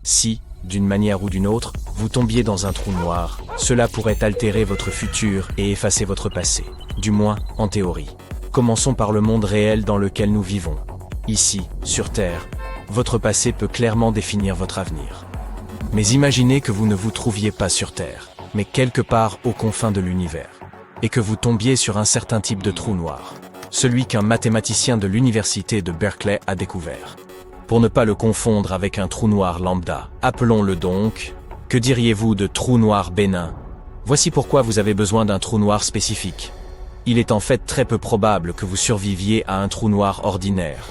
Si, d'une manière ou d'une autre, vous tombiez dans un trou noir, cela pourrait altérer votre futur et effacer votre passé. Du moins, en théorie. Commençons par le monde réel dans lequel nous vivons. Ici, sur Terre, votre passé peut clairement définir votre avenir. Mais imaginez que vous ne vous trouviez pas sur Terre, mais quelque part aux confins de l'univers, et que vous tombiez sur un certain type de trou noir, celui qu'un mathématicien de l'université de Berkeley a découvert. Pour ne pas le confondre avec un trou noir lambda, appelons-le donc, que diriez-vous de trou noir bénin? Voici pourquoi vous avez besoin d'un trou noir spécifique. Il est en fait très peu probable que vous surviviez à un trou noir ordinaire.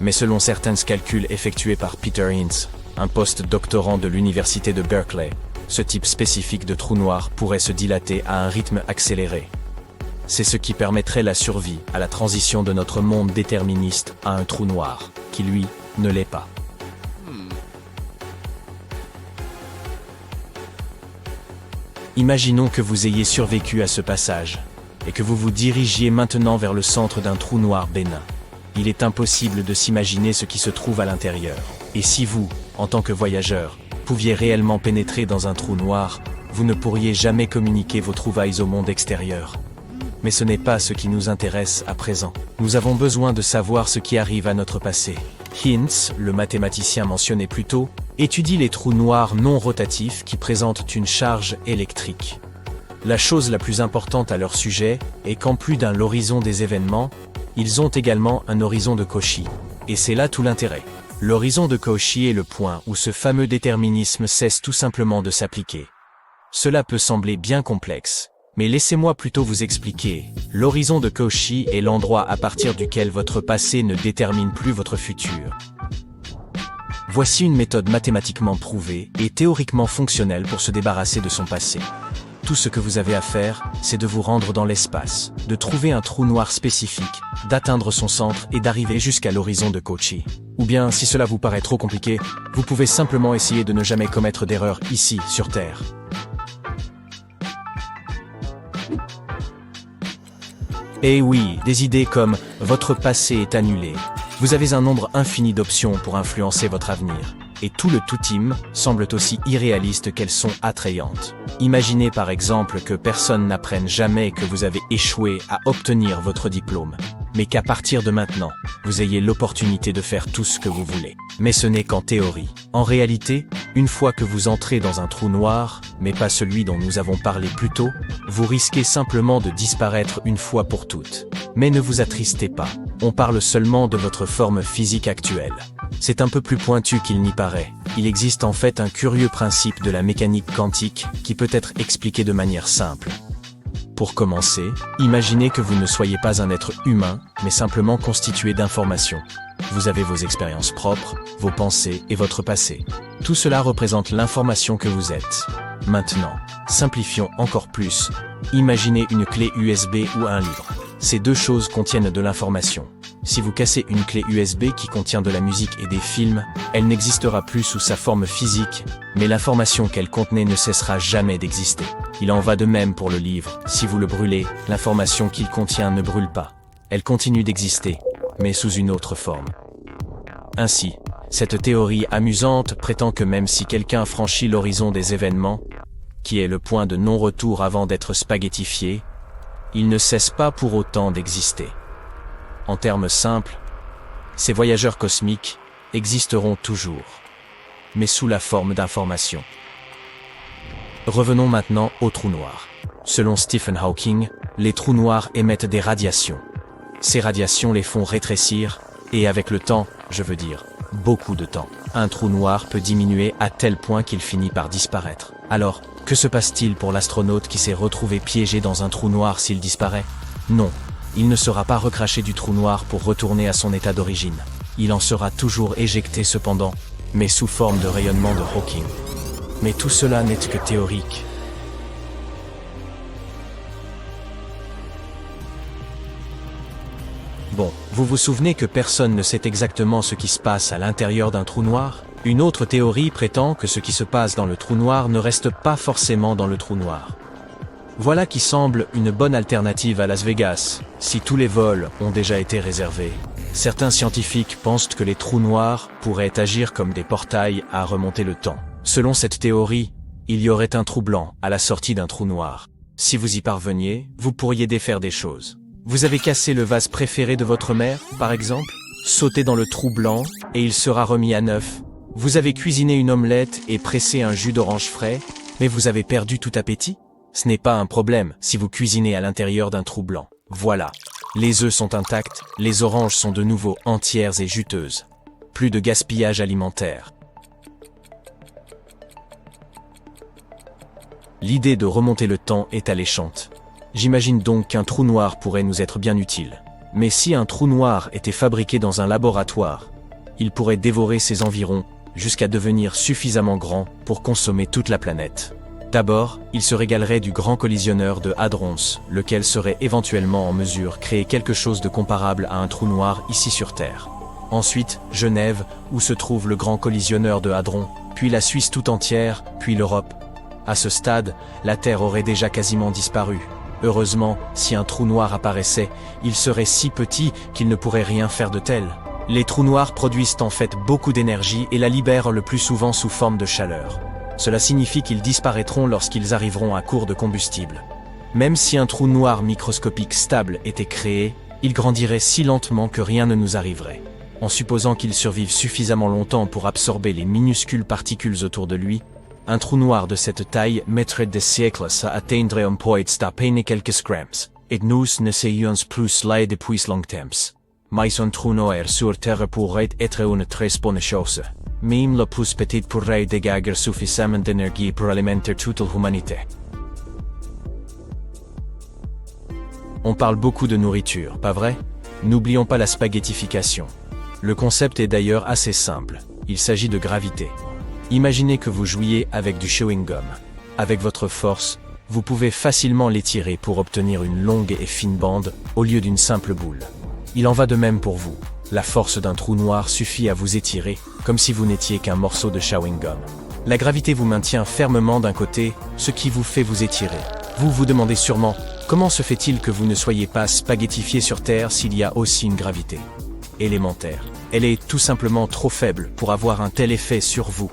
Mais selon certains calculs effectués par Peter Hintz, un post-doctorant de l'université de Berkeley, ce type spécifique de trou noir pourrait se dilater à un rythme accéléré. C'est ce qui permettrait la survie à la transition de notre monde déterministe à un trou noir, qui lui, ne l'est pas. Imaginons que vous ayez survécu à ce passage, et que vous vous dirigiez maintenant vers le centre d'un trou noir bénin. Il est impossible de s'imaginer ce qui se trouve à l'intérieur. Et si vous, en tant que voyageur, pouviez réellement pénétrer dans un trou noir, vous ne pourriez jamais communiquer vos trouvailles au monde extérieur. Mais ce n'est pas ce qui nous intéresse à présent. Nous avons besoin de savoir ce qui arrive à notre passé. Hintz, le mathématicien mentionné plus tôt, étudie les trous noirs non rotatifs qui présentent une charge électrique. La chose la plus importante à leur sujet est qu'en plus d'un l'horizon des événements, ils ont également un horizon de Cauchy. Et c'est là tout l'intérêt. L'horizon de Cauchy est le point où ce fameux déterminisme cesse tout simplement de s'appliquer. Cela peut sembler bien complexe, mais laissez-moi plutôt vous expliquer. L'horizon de Cauchy est l'endroit à partir duquel votre passé ne détermine plus votre futur. Voici une méthode mathématiquement prouvée et théoriquement fonctionnelle pour se débarrasser de son passé. Tout ce que vous avez à faire, c'est de vous rendre dans l'espace, de trouver un trou noir spécifique, d'atteindre son centre et d'arriver jusqu'à l'horizon de Cauchy. Ou bien, si cela vous paraît trop compliqué, vous pouvez simplement essayer de ne jamais commettre d'erreur ici, sur Terre. Et oui, des idées comme « votre passé est annulé ». Vous avez un nombre infini d'options pour influencer votre avenir. Et tout le tout-team semblent aussi irréalistes qu'elles sont attrayantes. Imaginez par exemple que personne n'apprenne jamais que vous avez échoué à obtenir votre diplôme, mais qu'à partir de maintenant, vous ayez l'opportunité de faire tout ce que vous voulez. Mais ce n'est qu'en théorie. En réalité, une fois que vous entrez dans un trou noir, mais pas celui dont nous avons parlé plus tôt, vous risquez simplement de disparaître une fois pour toutes. Mais ne vous attristez pas, on parle seulement de votre forme physique actuelle. C'est un peu plus pointu qu'il n'y paraît. Il existe en fait un curieux principe de la mécanique quantique qui peut être expliqué de manière simple. Pour commencer, imaginez que vous ne soyez pas un être humain, mais simplement constitué d'informations. Vous avez vos expériences propres, vos pensées et votre passé. Tout cela représente l'information que vous êtes. Maintenant, simplifions encore plus. Imaginez une clé USB ou un livre. Ces deux choses contiennent de l'information. Si vous cassez une clé USB qui contient de la musique et des films, elle n'existera plus sous sa forme physique, mais l'information qu'elle contenait ne cessera jamais d'exister. Il en va de même pour le livre. Si vous le brûlez, l'information qu'il contient ne brûle pas. Elle continue d'exister, mais sous une autre forme. Ainsi, cette théorie amusante prétend que même si quelqu'un franchit l'horizon des événements, qui est le point de non-retour avant d'être spaghettifié, il ne cesse pas pour autant d'exister. En termes simples, ces voyageurs cosmiques existeront toujours, mais sous la forme d'informations. Revenons maintenant aux trous noirs. Selon Stephen Hawking, les trous noirs émettent des radiations. Ces radiations les font rétrécir, et avec le temps, je veux dire, beaucoup de temps, un trou noir peut diminuer à tel point qu'il finit par disparaître. Alors, que se passe-t-il pour l'astronaute qui s'est retrouvé piégé dans un trou noir s'il disparaît? Non, il ne sera pas recraché du trou noir pour retourner à son état d'origine. Il en sera toujours éjecté cependant, mais sous forme de rayonnement de Hawking. Mais tout cela n'est que théorique. Bon, vous vous souvenez que personne ne sait exactement ce qui se passe à l'intérieur d'un trou noir? Une autre théorie prétend que ce qui se passe dans le trou noir ne reste pas forcément dans le trou noir. Voilà qui semble une bonne alternative à Las Vegas, si tous les vols ont déjà été réservés. Certains scientifiques pensent que les trous noirs pourraient agir comme des portails à remonter le temps. Selon cette théorie, il y aurait un trou blanc à la sortie d'un trou noir. Si vous y parveniez, vous pourriez défaire des choses. Vous avez cassé le vase préféré de votre mère, par exemple? Sautez dans le trou blanc et il sera remis à neuf. Vous avez cuisiné une omelette et pressé un jus d'orange frais, mais vous avez perdu tout appétit? Ce n'est pas un problème si vous cuisinez à l'intérieur d'un trou blanc. Voilà. Les œufs sont intacts, les oranges sont de nouveau entières et juteuses. Plus de gaspillage alimentaire. L'idée de remonter le temps est alléchante. J'imagine donc qu'un trou noir pourrait nous être bien utile. Mais si un trou noir était fabriqué dans un laboratoire, il pourrait dévorer ses environs jusqu'à devenir suffisamment grand pour consommer toute la planète. D'abord, il se régalerait du grand collisionneur de Hadrons, lequel serait éventuellement en mesure de créer quelque chose de comparable à un trou noir ici sur Terre. Ensuite, Genève, où se trouve le grand collisionneur de Hadron, puis la Suisse tout entière, puis l'Europe. À ce stade, la Terre aurait déjà quasiment disparu. Heureusement, si un trou noir apparaissait, il serait si petit qu'il ne pourrait rien faire de tel. Les trous noirs produisent en fait beaucoup d'énergie et la libèrent le plus souvent sous forme de chaleur. Cela signifie qu'ils disparaîtront lorsqu'ils arriveront à court de combustible. Même si un trou noir microscopique stable était créé, il grandirait si lentement que rien ne nous arriverait. En supposant qu'il survive suffisamment longtemps pour absorber les minuscules particules autour de lui, un trou noir de cette taille mettrait des siècles à atteindre un point d'à quelques grammes, et nous ne serions plus là depuis longtemps. Mais un trou noir sur Terre pourrait être une très bonne chose. Même le plus petit pourrait dégager suffisamment d'énergie pour alimenter toute l'humanité. On parle beaucoup de nourriture, pas vrai? N'oublions pas la spaghettification. Le concept est d'ailleurs assez simple. Il s'agit de gravité. Imaginez que vous jouiez avec du chewing-gum. Avec votre force, vous pouvez facilement l'étirer pour obtenir une longue et fine bande au lieu d'une simple boule. Il en va de même pour vous. La force d'un trou noir suffit à vous étirer, comme si vous n'étiez qu'un morceau de chewing-gum. La gravité vous maintient fermement d'un côté, ce qui vous fait vous étirer. Vous vous demandez sûrement, comment se fait-il que vous ne soyez pas spaghettifié sur Terre s'il y a aussi une gravité élémentaire? Elle est tout simplement trop faible pour avoir un tel effet sur vous.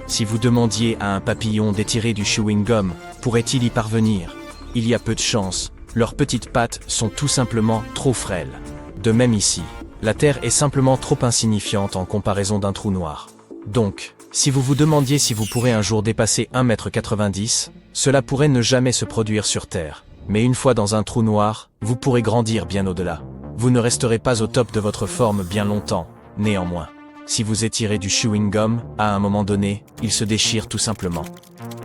Si vous demandiez à un papillon d'étirer du chewing-gum, pourrait-il y parvenir? Il y a peu de chance, leurs petites pattes sont tout simplement trop frêles. De même ici. La Terre est simplement trop insignifiante en comparaison d'un trou noir. Donc, si vous vous demandiez si vous pourrez un jour dépasser 1,90 m, cela pourrait ne jamais se produire sur Terre. Mais une fois dans un trou noir, vous pourrez grandir bien au-delà. Vous ne resterez pas au top de votre forme bien longtemps, néanmoins. Si vous étirez du chewing-gum, à un moment donné, il se déchire tout simplement.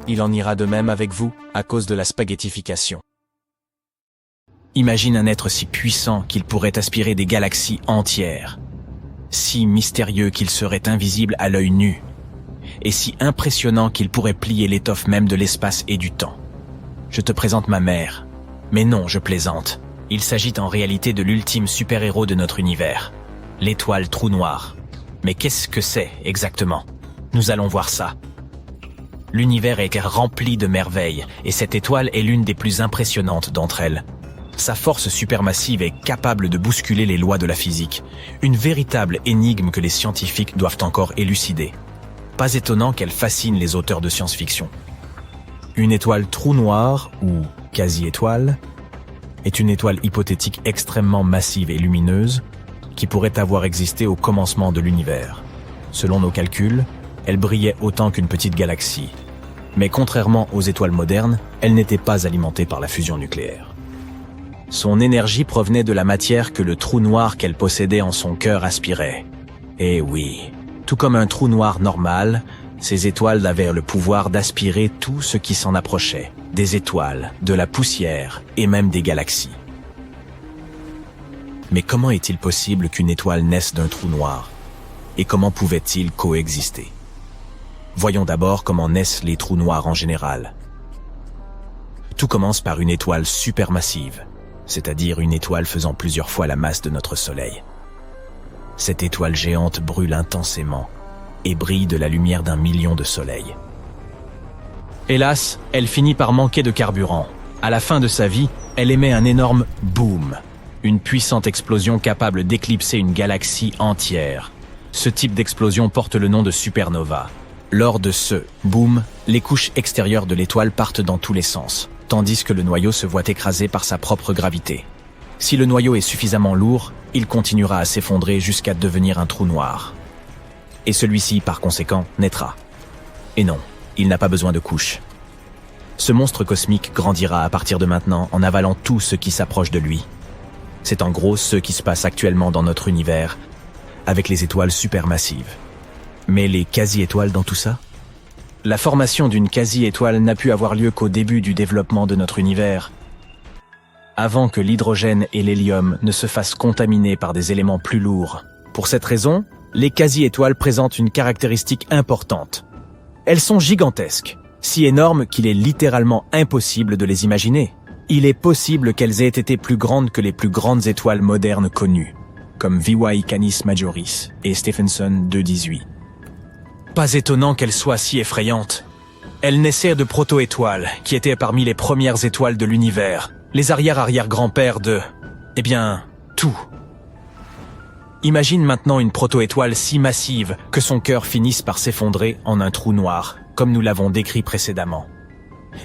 Il en ira de même avec vous, à cause de la spaghettification. Imagine un être si puissant qu'il pourrait aspirer des galaxies entières, si mystérieux qu'il serait invisible à l'œil nu, et si impressionnant qu'il pourrait plier l'étoffe même de l'espace et du temps. Je te présente ma mère. Mais non, je plaisante. Il s'agit en réalité de l'ultime super-héros de notre univers, l'étoile trou noir. Mais qu'est-ce que c'est exactement? Nous allons voir ça. L'univers est rempli de merveilles, et cette étoile est l'une des plus impressionnantes d'entre elles. Sa force supermassive est capable de bousculer les lois de la physique, une véritable énigme que les scientifiques doivent encore élucider. Pas étonnant qu'elle fascine les auteurs de science-fiction. Une étoile trou noir, ou quasi-étoile, est une étoile hypothétique extrêmement massive et lumineuse qui pourrait avoir existé au commencement de l'univers. Selon nos calculs, elle brillait autant qu'une petite galaxie. Mais contrairement aux étoiles modernes, elle n'était pas alimentée par la fusion nucléaire. Son énergie provenait de la matière que le trou noir qu'elle possédait en son cœur aspirait. Et oui, tout comme un trou noir normal, ces étoiles avaient le pouvoir d'aspirer tout ce qui s'en approchait, des étoiles, de la poussière et même des galaxies. Mais comment est-il possible qu'une étoile naisse d'un trou noir? Et comment pouvait-il coexister? Voyons d'abord comment naissent les trous noirs en général. Tout commence par une étoile supermassive, c'est-à-dire une étoile faisant plusieurs fois la masse de notre Soleil. Cette étoile géante brûle intensément et brille de la lumière d'1 million de soleils. Hélas, elle finit par manquer de carburant. À la fin de sa vie, elle émet un énorme boom, Une puissante explosion capable d'éclipser une galaxie entière. Ce type d'explosion porte le nom de supernova. Lors de ce boom, les couches extérieures de l'étoile partent dans tous les sens, tandis que le noyau se voit écrasé par sa propre gravité. Si le noyau est suffisamment lourd, il continuera à s'effondrer jusqu'à devenir un trou noir. Et celui-ci, par conséquent, naîtra. Et non, il n'a pas besoin de couches. Ce monstre cosmique grandira à partir de maintenant en avalant tout ce qui s'approche de lui. C'est en gros ce qui se passe actuellement dans notre univers, avec les étoiles supermassives. Mais les quasi-étoiles dans tout ça? La formation d'une quasi-étoile n'a pu avoir lieu qu'au début du développement de notre univers, avant que l'hydrogène et l'hélium ne se fassent contaminer par des éléments plus lourds. Pour cette raison, les quasi-étoiles présentent une caractéristique importante. Elles sont gigantesques, si énormes qu'il est littéralement impossible de les imaginer. Il est possible qu'elles aient été plus grandes que les plus grandes étoiles modernes connues, comme VY Canis Majoris et Stephenson 218. Pas étonnant qu'elles soient si effrayantes. Elles naissaient de proto-étoiles, qui étaient parmi les premières étoiles de l'univers, les arrière-arrière-grands-pères de... tout. Imagine maintenant une proto-étoile si massive que son cœur finisse par s'effondrer en un trou noir, comme nous l'avons décrit précédemment.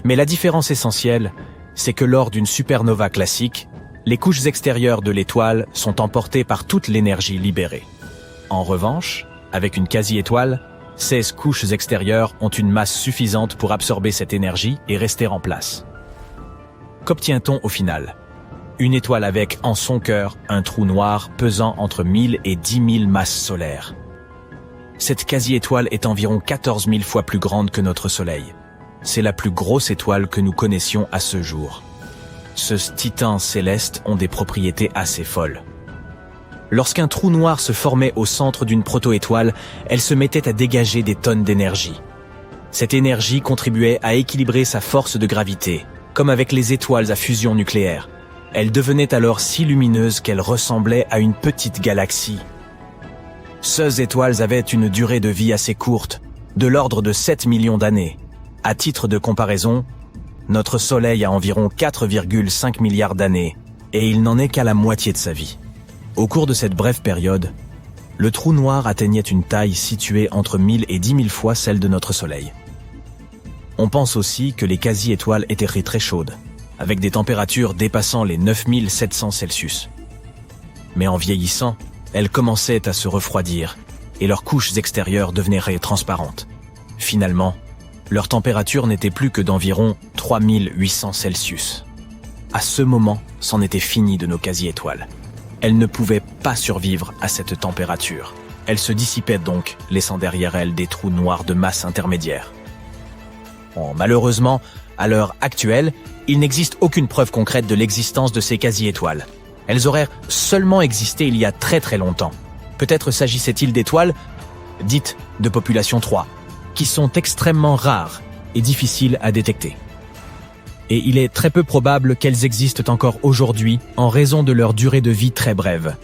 Mais la différence essentielle, c'est que lors d'une supernova classique, les couches extérieures de l'étoile sont emportées par toute l'énergie libérée. En revanche, avec une quasi-étoile, 16 couches extérieures ont une masse suffisante pour absorber cette énergie et rester en place. Qu'obtient-on au final? Une étoile avec, en son cœur, un trou noir pesant entre 1000 et 10 000 masses solaires. Cette quasi-étoile est environ 14 000 fois plus grande que notre Soleil. C'est la plus grosse étoile que nous connaissions à ce jour. Ce titan céleste ont des propriétés assez folles. Lorsqu'un trou noir se formait au centre d'une proto-étoile, elle se mettait à dégager des tonnes d'énergie. Cette énergie contribuait à équilibrer sa force de gravité, comme avec les étoiles à fusion nucléaire. Elle devenait alors si lumineuse qu'elle ressemblait à une petite galaxie. Ces étoiles avaient une durée de vie assez courte, de l'ordre de 7 millions d'années. À titre de comparaison, notre Soleil a environ 4,5 milliards d'années, et il n'en est qu'à la moitié de sa vie. Au cours de cette brève période, le trou noir atteignait une taille située entre 1000 et 10 000 fois celle de notre Soleil. On pense aussi que les quasi-étoiles étaient très chaudes, avec des températures dépassant les 9700 Celsius. Mais en vieillissant, elles commençaient à se refroidir, et leurs couches extérieures devenaient transparentes. Finalement, leur température n'était plus que d'environ 3800 Celsius. À ce moment, c'en était fini de nos quasi-étoiles. Elles ne pouvaient pas survivre à cette température. Elles se dissipaient donc, laissant derrière elles des trous noirs de masse intermédiaire. Bon, malheureusement, à l'heure actuelle, il n'existe aucune preuve concrète de l'existence de ces quasi-étoiles. Elles auraient seulement existé il y a très longtemps. Peut-être s'agissait-il d'étoiles dites de population 3, qui sont extrêmement rares et difficiles à détecter. Et il est très peu probable qu'elles existent encore aujourd'hui en raison de leur durée de vie très brève.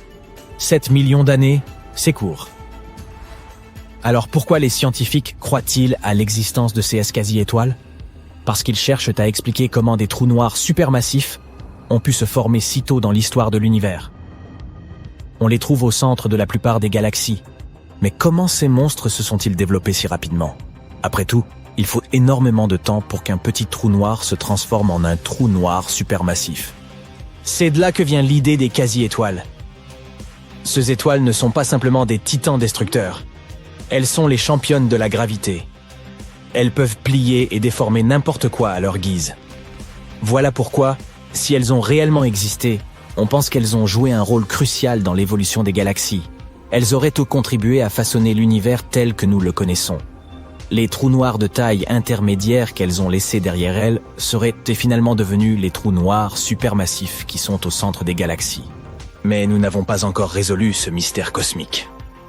7 millions d'années, c'est court. Alors pourquoi les scientifiques croient-ils à l'existence de ces quasi-étoiles? Parce qu'ils cherchent à expliquer comment des trous noirs supermassifs ont pu se former si tôt dans l'histoire de l'univers. On les trouve au centre de la plupart des galaxies. Mais comment ces monstres se sont-ils développés si rapidement? Après tout, il faut énormément de temps pour qu'un petit trou noir se transforme en un trou noir supermassif. C'est de là que vient l'idée des quasi-étoiles. Ces étoiles ne sont pas simplement des titans destructeurs. Elles sont les championnes de la gravité. Elles peuvent plier et déformer n'importe quoi à leur guise. Voilà pourquoi, si elles ont réellement existé, on pense qu'elles ont joué un rôle crucial dans l'évolution des galaxies. Elles auraient tout contribué à façonner l'univers tel que nous le connaissons. Les trous noirs de taille intermédiaire qu'elles ont laissés derrière elles seraient finalement devenus les trous noirs supermassifs qui sont au centre des galaxies. Mais nous n'avons pas encore résolu ce mystère cosmique.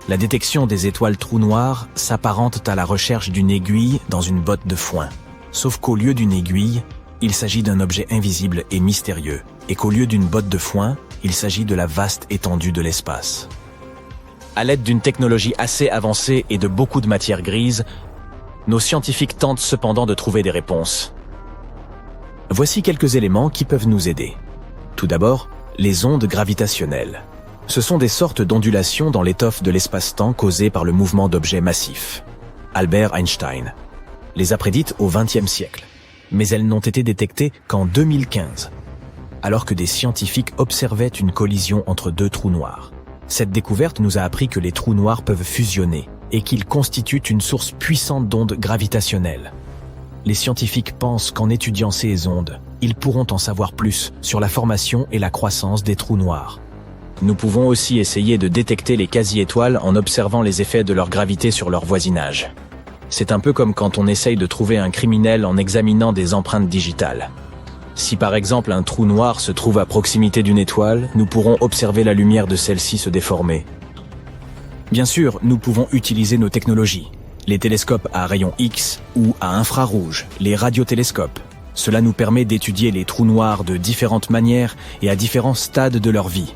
La détection des étoiles trous noirs s'apparente à la recherche d'une aiguille dans une botte de foin. Sauf qu'au lieu d'une aiguille, il s'agit d'un objet invisible et mystérieux, et qu'au lieu d'une botte de foin, il s'agit de la vaste étendue de l'espace. À l'aide d'une technologie assez avancée et de beaucoup de matière grise, nos scientifiques tentent cependant de trouver des réponses. Voici quelques éléments qui peuvent nous aider. Tout d'abord, Les ondes gravitationnelles. Ce sont des sortes d'ondulations dans l'étoffe de l'espace-temps causées par le mouvement d'objets massifs. Albert Einstein les a prédites au XXe siècle, mais elles n'ont été détectées qu'en 2015, alors que des scientifiques observaient une collision entre deux trous noirs. Cette découverte nous a appris que les trous noirs peuvent fusionner et qu'ils constituent une source puissante d'ondes gravitationnelles. Les scientifiques pensent qu'en étudiant ces ondes, ils pourront en savoir plus sur la formation et la croissance des trous noirs. Nous pouvons aussi essayer de détecter les quasi-étoiles en observant les effets de leur gravité sur leur voisinage. C'est un peu comme quand on essaye de trouver un criminel en examinant des empreintes digitales. Si par exemple un trou noir se trouve à proximité d'une étoile, nous pourrons observer la lumière de celle-ci se déformer. Bien sûr, nous pouvons utiliser nos technologies. Les télescopes à rayons X ou à infrarouge, les radiotélescopes. Cela nous permet d'étudier les trous noirs de différentes manières et à différents stades de leur vie.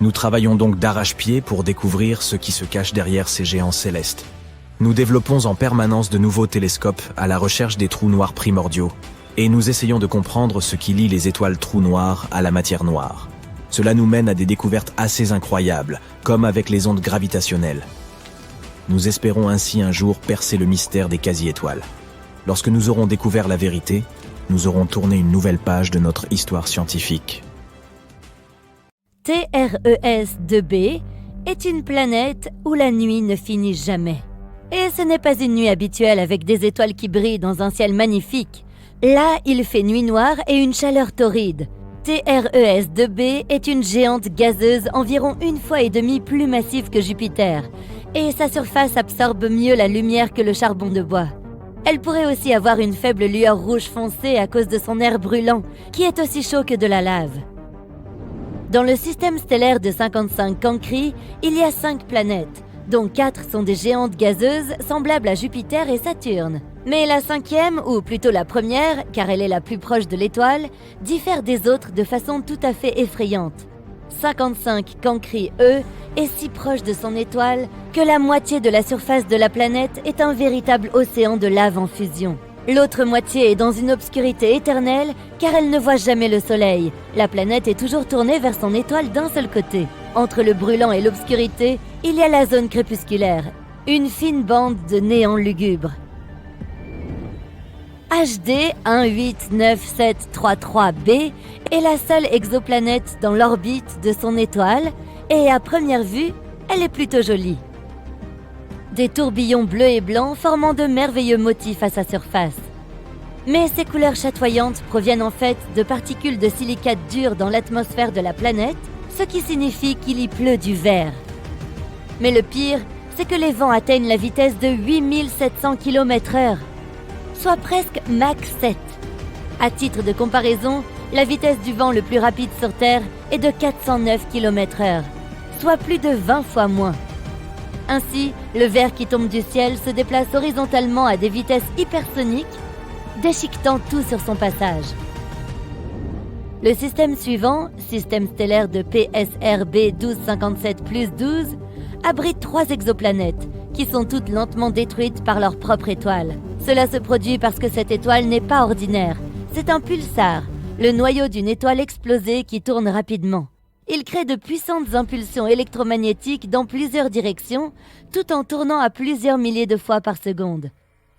Nous travaillons donc d'arrache-pied pour découvrir ce qui se cache derrière ces géants célestes. Nous développons en permanence de nouveaux télescopes à la recherche des trous noirs primordiaux et nous essayons de comprendre ce qui lie les étoiles trous noirs à la matière noire. Cela nous mène à des découvertes assez incroyables, comme avec les ondes gravitationnelles. Nous espérons ainsi un jour percer le mystère des quasi-étoiles. Lorsque nous aurons découvert la vérité, nous aurons tourné une nouvelle page de notre histoire scientifique. TRES-2b est une planète où la nuit ne finit jamais. Et ce n'est pas une nuit habituelle avec des étoiles qui brillent dans un ciel magnifique. Là, il fait nuit noire et une chaleur torride. TRES-2b est une géante gazeuse environ 1,5 fois plus massive que Jupiter, et sa surface absorbe mieux la lumière que le charbon de bois. Elle pourrait aussi avoir une faible lueur rouge foncée à cause de son air brûlant, qui est aussi chaud que de la lave. Dans le système stellaire de 55 Cancri, il y a 5 planètes, dont 4 sont des géantes gazeuses semblables à Jupiter et Saturne. Mais la 5e, ou plutôt la première, car elle est la plus proche de l'étoile, diffère des autres de façon tout à fait effrayante. 55 Cancri, eux, est si proche de son étoile que la moitié de la surface de la planète est un véritable océan de lave en fusion. L'autre moitié est dans une obscurité éternelle car elle ne voit jamais le soleil. La planète est toujours tournée vers son étoile d'un seul côté. Entre le brûlant et l'obscurité, il y a la zone crépusculaire, une fine bande de néant lugubre. HD 189733b est la seule exoplanète dans l'orbite de son étoile et à première vue, elle est plutôt jolie. Des tourbillons bleus et blancs formant de merveilleux motifs à sa surface. Mais ces couleurs chatoyantes proviennent en fait de particules de silicate dur dans l'atmosphère de la planète, ce qui signifie qu'il y pleut du verre. Mais le pire, c'est que les vents atteignent la vitesse de 8700 km/h, soit presque Mach 7. À titre de comparaison, la vitesse du vent le plus rapide sur Terre est de 409 km/h, soit plus de 20 fois moins. Ainsi, le verre qui tombe du ciel se déplace horizontalement à des vitesses hypersoniques, déchiquetant tout sur son passage. Le système suivant, système stellaire de PSRB 1257+12, abrite 3 exoplanètes, qui sont toutes lentement détruites par leur propre étoile. Cela se produit parce que cette étoile n'est pas ordinaire, c'est un pulsar, le noyau d'une étoile explosée qui tourne rapidement. Il crée de puissantes impulsions électromagnétiques dans plusieurs directions, tout en tournant à plusieurs milliers de fois par seconde.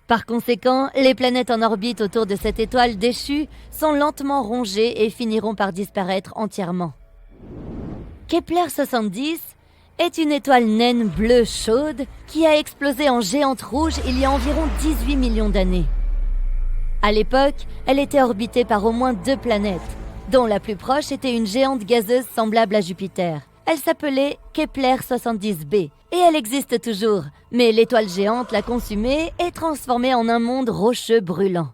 Par conséquent, les planètes en orbite autour de cette étoile déchue sont lentement rongées et finiront par disparaître entièrement. Kepler 70 est une étoile naine bleue chaude qui a explosé en géante rouge il y a environ 18 millions d'années. À l'époque, elle était orbitée par au moins 2 planètes, dont la plus proche était une géante gazeuse semblable à Jupiter. Elle s'appelait Kepler 70b, et elle existe toujours, mais l'étoile géante l'a consumée et transformée en un monde rocheux brûlant.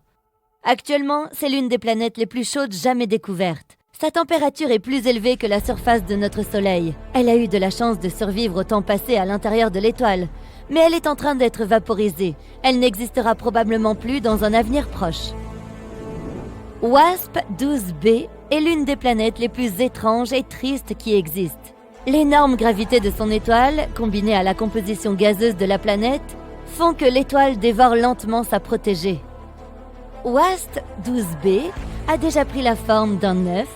Actuellement, c'est l'une des planètes les plus chaudes jamais découvertes. Sa température est plus élevée que la surface de notre Soleil. Elle a eu de la chance de survivre au temps passé à l'intérieur de l'étoile, mais elle est en train d'être vaporisée. Elle n'existera probablement plus dans un avenir proche. WASP-12b est l'une des planètes les plus étranges et tristes qui existent. L'énorme gravité de son étoile, combinée à la composition gazeuse de la planète, font que l'étoile dévore lentement sa protégée. WASP-12b a déjà pris la forme d'un œuf,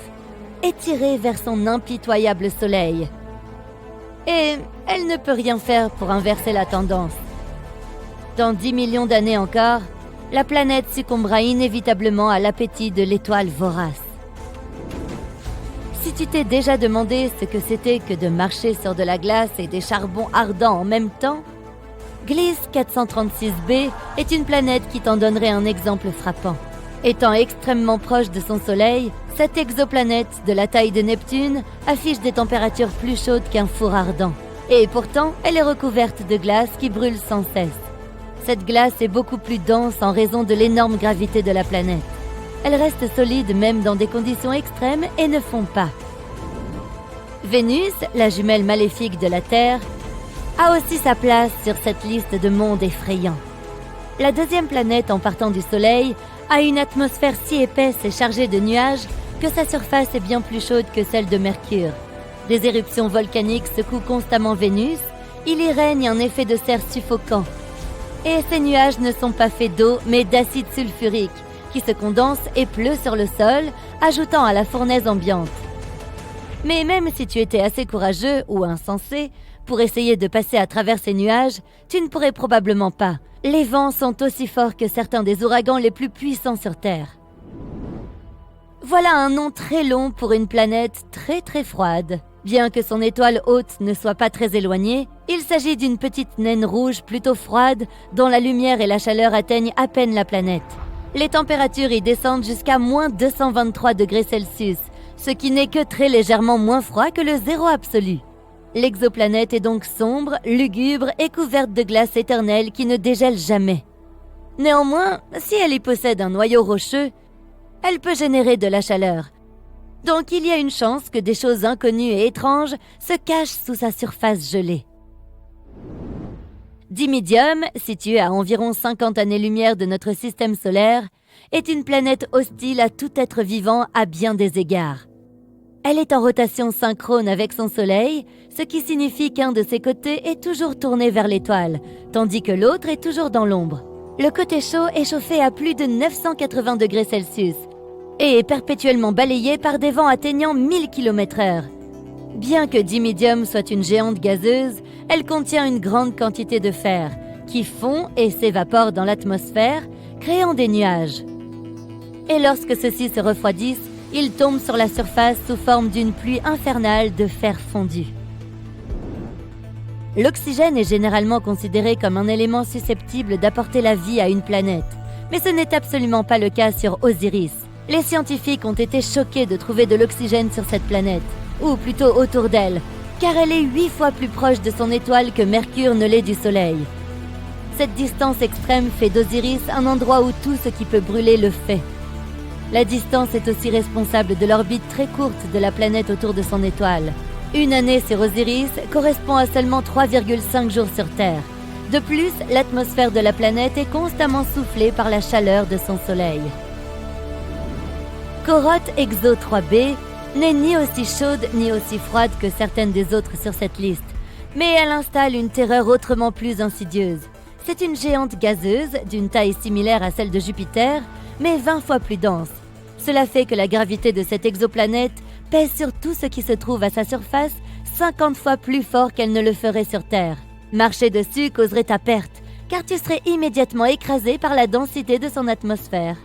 est tirée vers son impitoyable soleil. Et elle ne peut rien faire pour inverser la tendance. Dans 10 millions d'années encore, la planète succombera inévitablement à l'appétit de l'étoile vorace. Si tu t'es déjà demandé ce que c'était que de marcher sur de la glace et des charbons ardents en même temps, Gliese 436b est une planète qui t'en donnerait un exemple frappant. Étant extrêmement proche de son Soleil, cette exoplanète de la taille de Neptune affiche des températures plus chaudes qu'un four ardent. Et pourtant, elle est recouverte de glace qui brûle sans cesse. Cette glace est beaucoup plus dense en raison de l'énorme gravité de la planète. Elle reste solide même dans des conditions extrêmes et ne fond pas. Vénus, la jumelle maléfique de la Terre, a aussi sa place sur cette liste de mondes effrayants. La deuxième planète en partant du Soleil a une atmosphère si épaisse et chargée de nuages que sa surface est bien plus chaude que celle de Mercure. Des éruptions volcaniques secouent constamment Vénus, il y règne un effet de serre suffocant. Et ces nuages ne sont pas faits d'eau mais d'acide sulfurique qui se condense et pleut sur le sol, ajoutant à la fournaise ambiante. Mais même si tu étais assez courageux ou insensé pour essayer de passer à travers ces nuages, tu ne pourrais probablement pas. Les vents sont aussi forts que certains des ouragans les plus puissants sur Terre. Voilà un nom très long pour une planète très froide. Bien que son étoile haute ne soit pas très éloignée, il s'agit d'une petite naine rouge plutôt froide dont la lumière et la chaleur atteignent à peine la planète. Les températures y descendent jusqu'à moins 223 degrés Celsius, ce qui n'est que très légèrement moins froid que le zéro absolu. L'exoplanète est donc sombre, lugubre et couverte de glace éternelle qui ne dégèle jamais. Néanmoins, si elle y possède un noyau rocheux, elle peut générer de la chaleur. Donc il y a une chance que des choses inconnues et étranges se cachent sous sa surface gelée. Dimidium, située à environ 50 années-lumière de notre système solaire, est une planète hostile à tout être vivant à bien des égards. Elle est en rotation synchrone avec son Soleil, ce qui signifie qu'un de ses côtés est toujours tourné vers l'étoile, tandis que l'autre est toujours dans l'ombre. Le côté chaud est chauffé à plus de 980 degrés Celsius et est perpétuellement balayé par des vents atteignant 1000 km/h. Bien que Dimidium soit une géante gazeuse, elle contient une grande quantité de fer, qui fond et s'évapore dans l'atmosphère, créant des nuages. Et lorsque ceux-ci se refroidissent, ils tombent sur la surface sous forme d'une pluie infernale de fer fondu. L'oxygène est généralement considéré comme un élément susceptible d'apporter la vie à une planète, mais ce n'est absolument pas le cas sur Osiris. Les scientifiques ont été choqués de trouver de l'oxygène sur cette planète, ou plutôt autour d'elle, car elle est 8 fois plus proche de son étoile que Mercure ne l'est du Soleil. Cette distance extrême fait d'Osiris un endroit où tout ce qui peut brûler le fait. La distance est aussi responsable de l'orbite très courte de la planète autour de son étoile. Une année sur Osiris correspond à seulement 3,5 jours sur Terre. De plus, l'atmosphère de la planète est constamment soufflée par la chaleur de son Soleil. Corotte Exo 3b n'est ni aussi chaude ni aussi froide que certaines des autres sur cette liste, mais elle installe une terreur autrement plus insidieuse. C'est une géante gazeuse d'une taille similaire à celle de Jupiter, mais 20 fois plus dense. Cela fait que la gravité de cette exoplanète pèse sur tout ce qui se trouve à sa surface 50 fois plus fort qu'elle ne le ferait sur Terre. Marcher dessus causerait ta perte, car tu serais immédiatement écrasé par la densité de son atmosphère.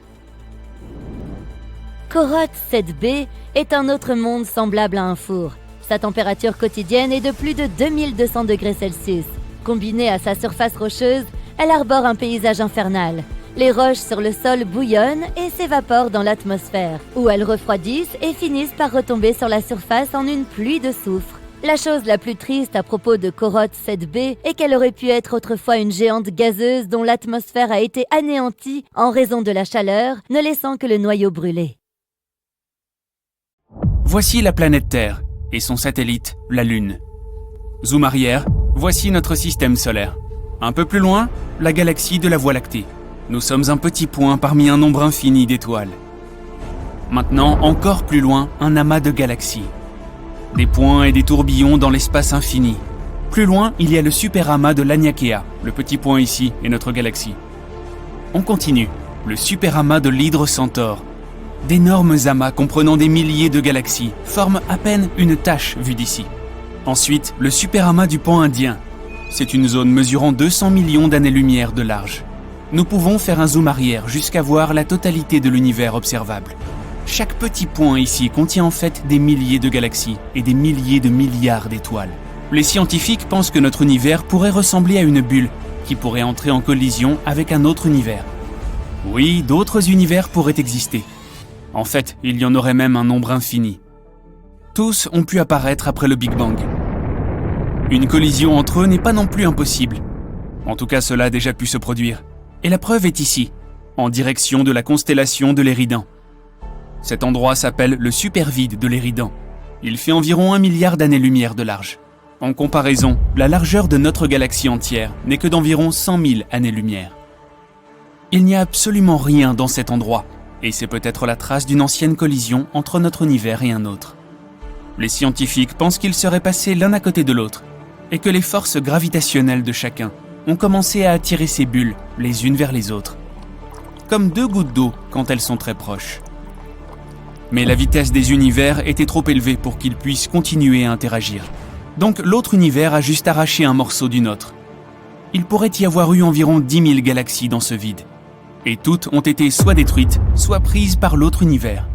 Corotte 7b est un autre monde semblable à un four. Sa température quotidienne est de plus de 2200 degrés Celsius. Combinée à sa surface rocheuse, elle arbore un paysage infernal. Les roches sur le sol bouillonnent et s'évaporent dans l'atmosphère, où elles refroidissent et finissent par retomber sur la surface en une pluie de soufre. La chose la plus triste à propos de Corotte 7b est qu'elle aurait pu être autrefois une géante gazeuse dont l'atmosphère a été anéantie en raison de la chaleur, ne laissant que le noyau brûlé. Voici la planète Terre et son satellite, la Lune. Zoom arrière, voici notre système solaire. Un peu plus loin, la galaxie de la Voie lactée. Nous sommes un petit point parmi un nombre infini d'étoiles. Maintenant, encore plus loin, un amas de galaxies. Des points et des tourbillons dans l'espace infini. Plus loin, il y a le superamas de l'Aniakea. Le petit point ici est notre galaxie. On continue. Le superamas de l'Hydre Centaure. D'énormes amas comprenant des milliers de galaxies forment à peine une tache vue d'ici. Ensuite, le superamas du pan Indien. C'est une zone mesurant 200 millions d'années-lumière de large. Nous pouvons faire un zoom arrière jusqu'à voir la totalité de l'univers observable. Chaque petit point ici contient en fait des milliers de galaxies et des milliers de milliards d'étoiles. Les scientifiques pensent que notre univers pourrait ressembler à une bulle qui pourrait entrer en collision avec un autre univers. Oui, d'autres univers pourraient exister. En fait, il y en aurait même un nombre infini. Tous ont pu apparaître après le Big Bang. Une collision entre eux n'est pas non plus impossible. En tout cas, cela a déjà pu se produire. Et la preuve est ici, en direction de la constellation de l'Éridan. Cet endroit s'appelle le supervide de l'Éridan. Il fait environ 1 milliard d'années-lumière de large. En comparaison, la largeur de notre galaxie entière n'est que d'environ 100 000 années-lumière. Il n'y a absolument rien dans cet endroit, et c'est peut-être la trace d'une ancienne collision entre notre univers et un autre. Les scientifiques pensent qu'ils seraient passés l'un à côté de l'autre, et que les forces gravitationnelles de chacun ont commencé à attirer ces bulles les unes vers les autres, comme 2 gouttes d'eau quand elles sont très proches. Mais la vitesse des univers était trop élevée pour qu'ils puissent continuer à interagir. Donc l'autre univers a juste arraché un morceau du nôtre. Il pourrait y avoir eu environ 10 000 galaxies dans ce vide, et toutes ont été soit détruites, soit prises par l'autre univers.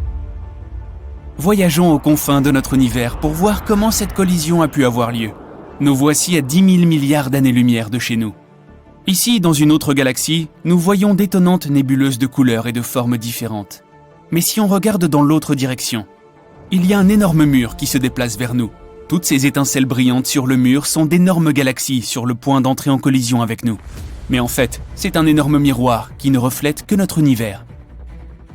Voyageons aux confins de notre univers pour voir comment cette collision a pu avoir lieu. Nous voici à 10 000 milliards d'années-lumière de chez nous. Ici, dans une autre galaxie, nous voyons d'étonnantes nébuleuses de couleurs et de formes différentes. Mais si on regarde dans l'autre direction, il y a un énorme mur qui se déplace vers nous. Toutes ces étincelles brillantes sur le mur sont d'énormes galaxies sur le point d'entrer en collision avec nous. Mais en fait, c'est un énorme miroir qui ne reflète que notre univers.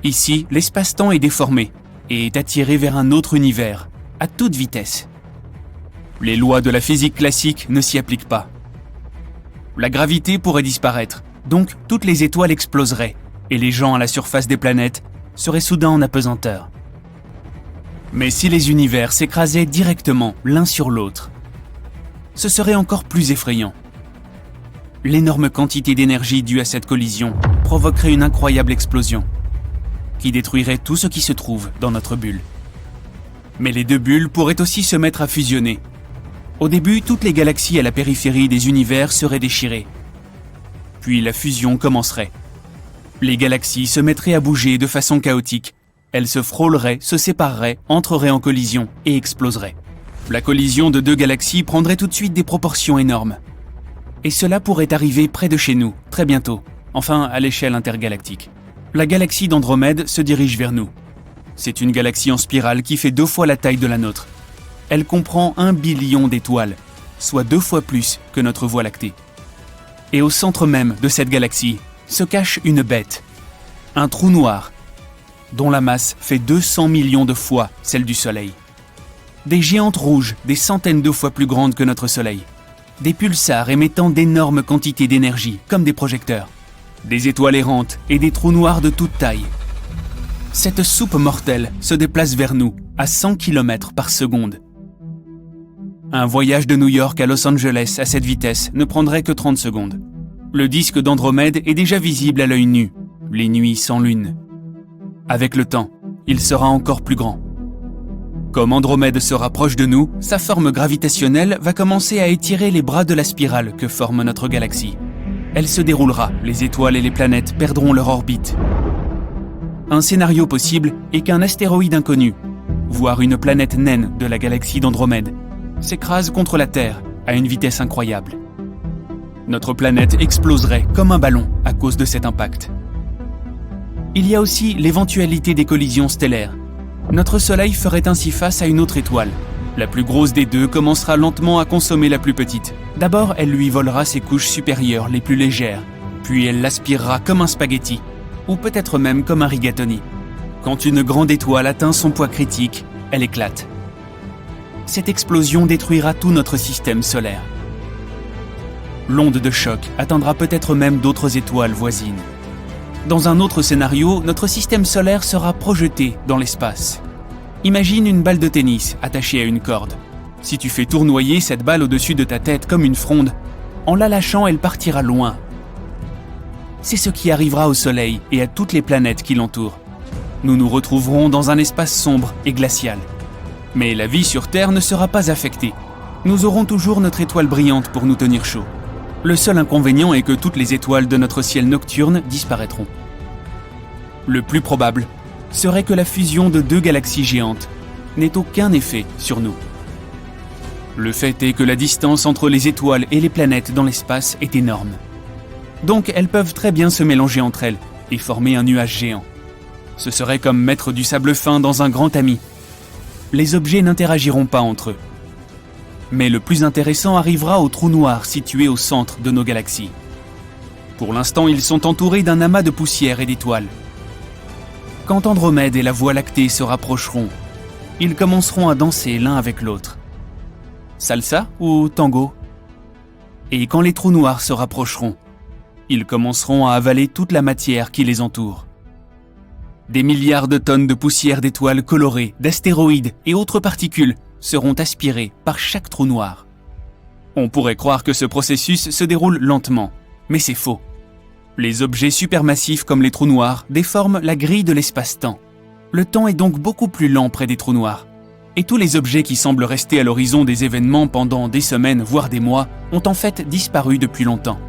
Ici, l'espace-temps est déformé et est attiré vers un autre univers, à toute vitesse. Les lois de la physique classique ne s'y appliquent pas. La gravité pourrait disparaître, donc toutes les étoiles exploseraient, et les gens à la surface des planètes seraient soudain en apesanteur. Mais si les univers s'écrasaient directement l'un sur l'autre, ce serait encore plus effrayant. L'énorme quantité d'énergie due à cette collision provoquerait une incroyable explosion, qui détruirait tout ce qui se trouve dans notre bulle. Mais les 2 bulles pourraient aussi se mettre à fusionner. Au début, toutes les galaxies à la périphérie des univers seraient déchirées. Puis la fusion commencerait. Les galaxies se mettraient à bouger de façon chaotique. Elles se frôleraient, se sépareraient, entreraient en collision et exploseraient. La collision de 2 galaxies prendrait tout de suite des proportions énormes. Et cela pourrait arriver près de chez nous, très bientôt, enfin à l'échelle intergalactique. La galaxie d'Andromède se dirige vers nous. C'est une galaxie en spirale qui fait 2 fois la taille de la nôtre. Elle comprend 1 billion d'étoiles, soit 2 fois plus que notre Voie lactée. Et au centre même de cette galaxie se cache une bête, un trou noir, dont la masse fait 200 millions de fois celle du Soleil. Des géantes rouges, des centaines de fois plus grandes que notre Soleil. Des pulsars émettant d'énormes quantités d'énergie, comme des projecteurs. Des étoiles errantes et des trous noirs de toute taille. Cette soupe mortelle se déplace vers nous à 100 km par seconde. Un voyage de New York à Los Angeles à cette vitesse ne prendrait que 30 secondes. Le disque d'Andromède est déjà visible à l'œil nu, les nuits sans lune. Avec le temps, il sera encore plus grand. Comme Andromède se rapproche de nous, sa forme gravitationnelle va commencer à étirer les bras de la spirale que forme notre galaxie. Elle se déroulera, les étoiles et les planètes perdront leur orbite. Un scénario possible est qu'un astéroïde inconnu, voire une planète naine de la galaxie d'Andromède, s'écrase contre la Terre à une vitesse incroyable. Notre planète exploserait comme un ballon à cause de cet impact. Il y a aussi l'éventualité des collisions stellaires. Notre Soleil ferait ainsi face à une autre étoile. La plus grosse des 2 commencera lentement à consommer la plus petite. D'abord, elle lui volera ses couches supérieures les plus légères, puis elle l'aspirera comme un spaghetti, ou peut-être même comme un rigatoni. Quand une grande étoile atteint son poids critique, elle éclate. Cette explosion détruira tout notre système solaire. L'onde de choc atteindra peut-être même d'autres étoiles voisines. Dans un autre scénario, notre système solaire sera projeté dans l'espace. Imagine une balle de tennis attachée à une corde. Si tu fais tournoyer cette balle au-dessus de ta tête comme une fronde, en la lâchant, elle partira loin. C'est ce qui arrivera au Soleil et à toutes les planètes qui l'entourent. nous nous retrouverons dans un espace sombre et glacial. Mais la vie sur Terre ne sera pas affectée. Nous aurons toujours notre étoile brillante pour nous tenir chaud. Le seul inconvénient est que toutes les étoiles de notre ciel nocturne disparaîtront. Le plus probable serait que la fusion de deux galaxies géantes n'ait aucun effet sur nous. Le fait est que la distance entre les étoiles et les planètes dans l'espace est énorme. Donc elles peuvent très bien se mélanger entre elles et former un nuage géant. Ce serait comme mettre du sable fin dans un grand tamis. Les objets n'interagiront pas entre eux. Mais le plus intéressant arrivera aux trous noirs situés au centre de nos galaxies. Pour l'instant, ils sont entourés d'un amas de poussière et d'étoiles. Quand Andromède et la Voie lactée se rapprocheront, ils commenceront à danser l'un avec l'autre. Salsa ou tango? Et quand les trous noirs se rapprocheront, ils commenceront à avaler toute la matière qui les entoure. Des milliards de tonnes de poussière d'étoiles colorées, d'astéroïdes et autres particules seront aspirées par chaque trou noir. On pourrait croire que ce processus se déroule lentement, mais c'est faux. Les objets supermassifs comme les trous noirs déforment la grille de l'espace-temps. Le temps est donc beaucoup plus lent près des trous noirs. Et tous les objets qui semblent rester à l'horizon des événements pendant des semaines, voire des mois, ont en fait disparu depuis longtemps.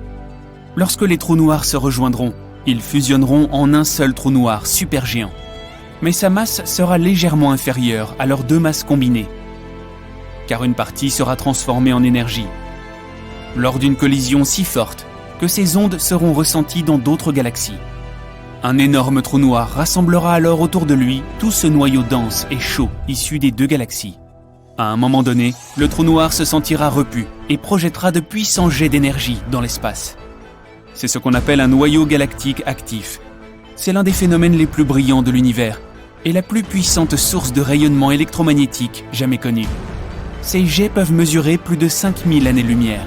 Lorsque les trous noirs se rejoindront, ils fusionneront en un seul trou noir supergéant. Mais sa masse sera légèrement inférieure à leurs deux masses combinées, car une partie sera transformée en énergie. Lors d'une collision si forte que ces ondes seront ressenties dans d'autres galaxies. Un énorme trou noir rassemblera alors autour de lui tout ce noyau dense et chaud issu des deux galaxies. À un moment donné, le trou noir se sentira repu et projettera de puissants jets d'énergie dans l'espace. C'est ce qu'on appelle un noyau galactique actif. C'est l'un des phénomènes les plus brillants de l'univers et la plus puissante source de rayonnement électromagnétique jamais connue. Ces jets peuvent mesurer plus de 5000 années-lumière.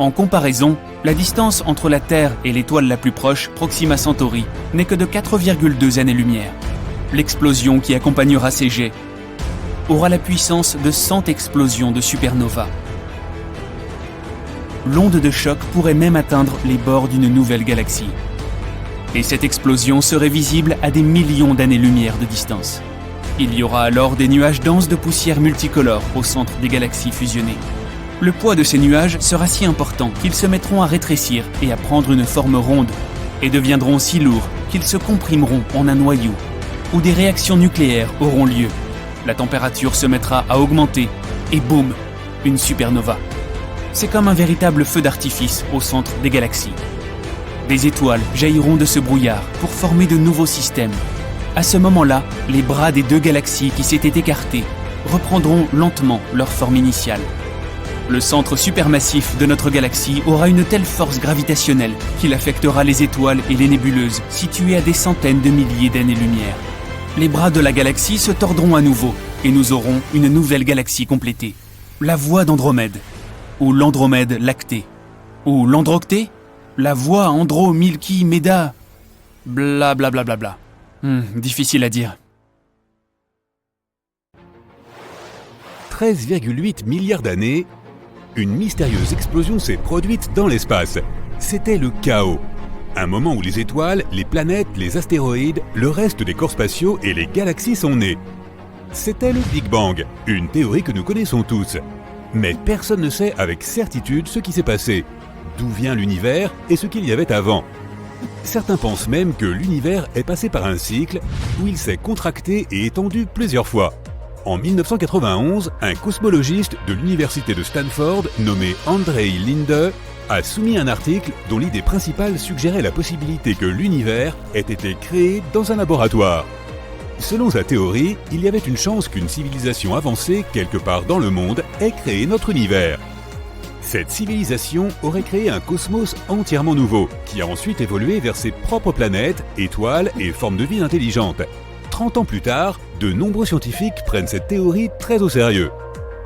En comparaison, la distance entre la Terre et l'étoile la plus proche, Proxima Centauri, n'est que de 4,2 années-lumière. L'explosion qui accompagnera ces jets aura la puissance de 100 explosions de supernova. L'onde de choc pourrait même atteindre les bords d'une nouvelle galaxie. Et cette explosion serait visible à des millions d'années-lumière de distance. Il y aura alors des nuages denses de poussière multicolore au centre des galaxies fusionnées. Le poids de ces nuages sera si important qu'ils se mettront à rétrécir et à prendre une forme ronde, et deviendront si lourds qu'ils se comprimeront en un noyau, où des réactions nucléaires auront lieu. La température se mettra à augmenter, et boum, une supernova. C'est comme un véritable feu d'artifice au centre des galaxies. Des étoiles jailliront de ce brouillard pour former de nouveaux systèmes. À ce moment-là, les bras des deux galaxies qui s'étaient écartés reprendront lentement leur forme initiale. Le centre supermassif de notre galaxie aura une telle force gravitationnelle qu'il affectera les étoiles et les nébuleuses situées à des centaines de milliers d'années-lumière. Les bras de la galaxie se tordront à nouveau et nous aurons une nouvelle galaxie complétée. La Voie d'Andromède, ou l'Andromède lactée, ou l'Androctée, la Voie Andro-Milky-Méda, bla bla bla bla bla. Difficile à dire. 13,8 milliards d'années, une mystérieuse explosion s'est produite dans l'espace. C'était le chaos. Un moment où les étoiles, les planètes, les astéroïdes, le reste des corps spatiaux et les galaxies sont nés. C'était le Big Bang, une théorie que nous connaissons tous. Mais personne ne sait avec certitude ce qui s'est passé, d'où vient l'univers et ce qu'il y avait avant. Certains pensent même que l'univers est passé par un cycle où il s'est contracté et étendu plusieurs fois. En 1991, un cosmologiste de l'université de Stanford nommé Andrei Linde a soumis un article dont l'idée principale suggérait la possibilité que l'univers ait été créé dans un laboratoire. Selon sa théorie, il y avait une chance qu'une civilisation avancée quelque part dans le monde ait créé notre univers. Cette civilisation aurait créé un cosmos entièrement nouveau, qui a ensuite évolué vers ses propres planètes, étoiles et formes de vie intelligentes. 30 ans plus tard, de nombreux scientifiques prennent cette théorie très au sérieux.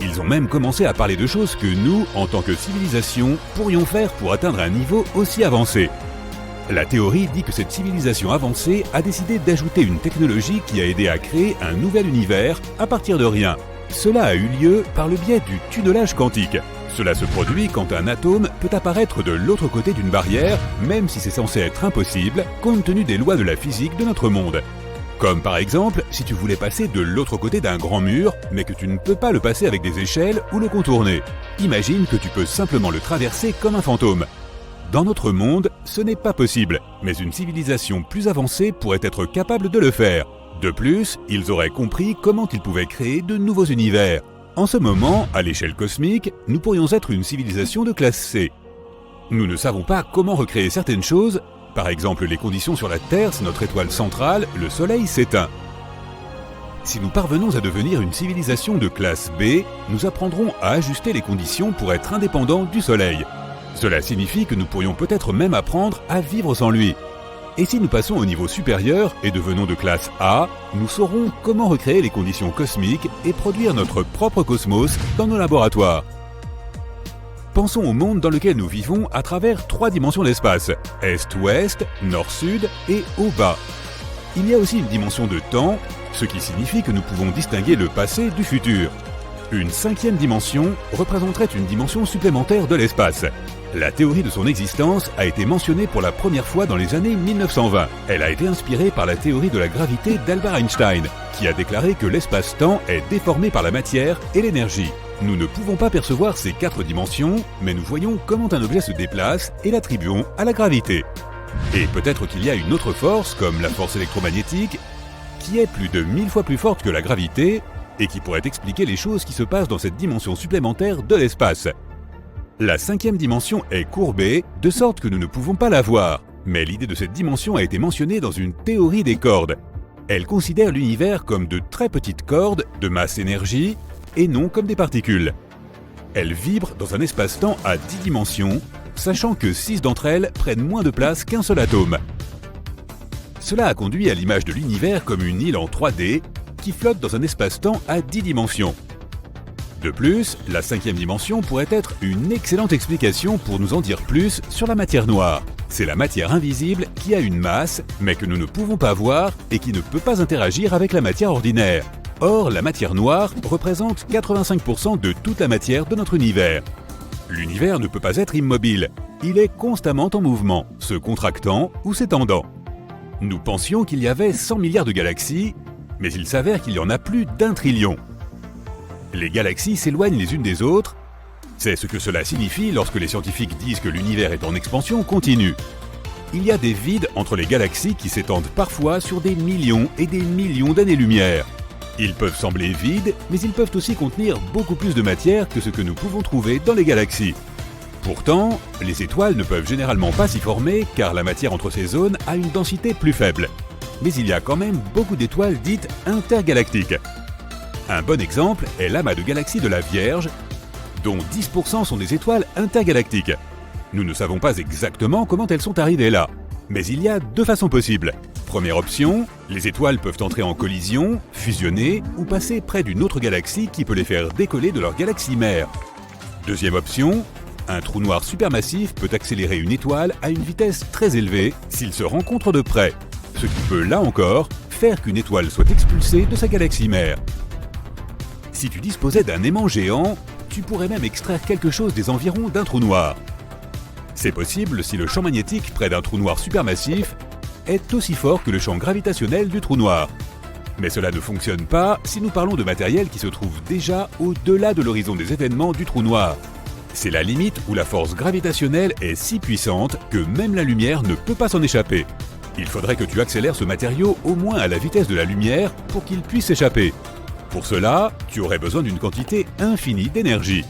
Ils ont même commencé à parler de choses que nous, en tant que civilisation, pourrions faire pour atteindre un niveau aussi avancé. La théorie dit que cette civilisation avancée a décidé d'ajouter une technologie qui a aidé à créer un nouvel univers à partir de rien. Cela a eu lieu par le biais du tunnelage quantique. Cela se produit quand un atome peut apparaître de l'autre côté d'une barrière, même si c'est censé être impossible, compte tenu des lois de la physique de notre monde. Comme par exemple, si tu voulais passer de l'autre côté d'un grand mur, mais que tu ne peux pas le passer avec des échelles ou le contourner. Imagine que tu peux simplement le traverser comme un fantôme. Dans notre monde, ce n'est pas possible, mais une civilisation plus avancée pourrait être capable de le faire. De plus, ils auraient compris comment ils pouvaient créer de nouveaux univers. En ce moment, à l'échelle cosmique, nous pourrions être une civilisation de classe C. Nous ne savons pas comment recréer certaines choses, par exemple les conditions sur la Terre si notre étoile centrale, le Soleil, s'éteint. Si nous parvenons à devenir une civilisation de classe B, nous apprendrons à ajuster les conditions pour être indépendants du Soleil. Cela signifie que nous pourrions peut-être même apprendre à vivre sans lui. Et si nous passons au niveau supérieur et devenons de classe A, nous saurons comment recréer les conditions cosmiques et produire notre propre cosmos dans nos laboratoires. Pensons au monde dans lequel nous vivons à travers 3 dimensions d'espace, Est-Ouest, Nord-Sud et Haut-Bas. Il y a aussi une dimension de temps, ce qui signifie que nous pouvons distinguer le passé du futur. Une 5e dimension représenterait une dimension supplémentaire de l'espace. La théorie de son existence a été mentionnée pour la première fois dans les années 1920. Elle a été inspirée par la théorie de la gravité d'Albert Einstein, qui a déclaré que l'espace-temps est déformé par la matière et l'énergie. Nous ne pouvons pas percevoir ces 4 dimensions, mais nous voyons comment un objet se déplace et l'attribuons à la gravité. Et peut-être qu'il y a une autre force, comme la force électromagnétique, qui est plus de 1000 fois plus forte que la gravité, et qui pourrait expliquer les choses qui se passent dans cette dimension supplémentaire de l'espace. La 5e dimension est courbée, de sorte que nous ne pouvons pas la voir. Mais l'idée de cette dimension a été mentionnée dans une théorie des cordes. Elle considère l'univers comme de très petites cordes de masse énergie, et non comme des particules. Elle vibre dans un espace-temps à 10 dimensions, sachant que 6 d'entre elles prennent moins de place qu'un seul atome. Cela a conduit à l'image de l'univers comme une île en 3D qui flotte dans un espace-temps à 10 dimensions. De plus, la 5e dimension pourrait être une excellente explication pour nous en dire plus sur la matière noire. C'est la matière invisible qui a une masse, mais que nous ne pouvons pas voir et qui ne peut pas interagir avec la matière ordinaire. Or, la matière noire représente 85% de toute la matière de notre univers. L'univers ne peut pas être immobile, il est constamment en mouvement, se contractant ou s'étendant. Nous pensions qu'il y avait 100 milliards de galaxies, mais il s'avère qu'il y en a plus d'1 trillion. Les galaxies s'éloignent les unes des autres. C'est ce que cela signifie lorsque les scientifiques disent que l'univers est en expansion continue. Il y a des vides entre les galaxies qui s'étendent parfois sur des millions et des millions d'années-lumière. Ils peuvent sembler vides, mais ils peuvent aussi contenir beaucoup plus de matière que ce que nous pouvons trouver dans les galaxies. Pourtant, les étoiles ne peuvent généralement pas s'y former car la matière entre ces zones a une densité plus faible. Mais il y a quand même beaucoup d'étoiles dites intergalactiques. Un bon exemple est l'amas de galaxies de la Vierge, dont 10% sont des étoiles intergalactiques. Nous ne savons pas exactement comment elles sont arrivées là, mais il y a 2 façons possibles. Première option, les étoiles peuvent entrer en collision, fusionner ou passer près d'une autre galaxie qui peut les faire décoller de leur galaxie mère. Deuxième option, un trou noir supermassif peut accélérer une étoile à une vitesse très élevée s'ils se rencontrent de près, ce qui peut là encore faire qu'une étoile soit expulsée de sa galaxie mère. Si tu disposais d'un aimant géant, tu pourrais même extraire quelque chose des environs d'un trou noir. C'est possible si le champ magnétique près d'un trou noir supermassif est aussi fort que le champ gravitationnel du trou noir. Mais cela ne fonctionne pas si nous parlons de matériel qui se trouve déjà au-delà de l'horizon des événements du trou noir. C'est la limite où la force gravitationnelle est si puissante que même la lumière ne peut pas s'en échapper. Il faudrait que tu accélères ce matériau au moins à la vitesse de la lumière pour qu'il puisse s'échapper. Pour cela, tu aurais besoin d'une quantité infinie d'énergie.